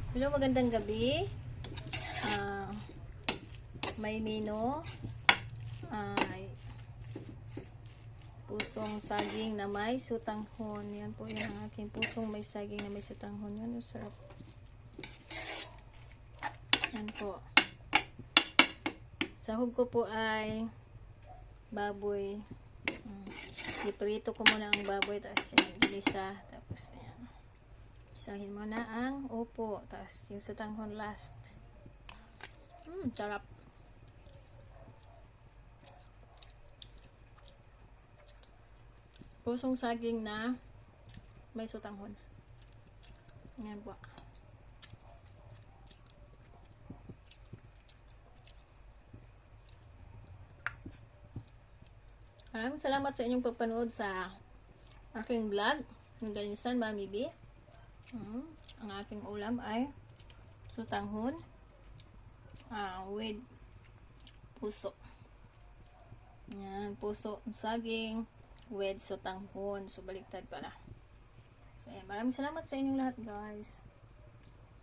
Hello, magandang gabi. May mino. Pusong saging na may sutanghon. Yan po yung aking pusong may saging na may sutanghon. Yan, ang sarap. Yan po. Sahog ko po ay baboy. Iprito ko muna ang baboy, tapos gilisa, tapos ayan. Isahin mo na ang upo, tapos yung sutanghon last. Sarap. Pusong saging na may sutanghon. Ayan po. Maraming salamat sa inyong pagpanood sa aking vlog. Yung Ganisan Mami B. Ang aking ulam ay sutanghon with puso. Yan, puso ng saging with sutanghon. So, baliktad pala. So, ayan. Maraming salamat sa inyong lahat, guys.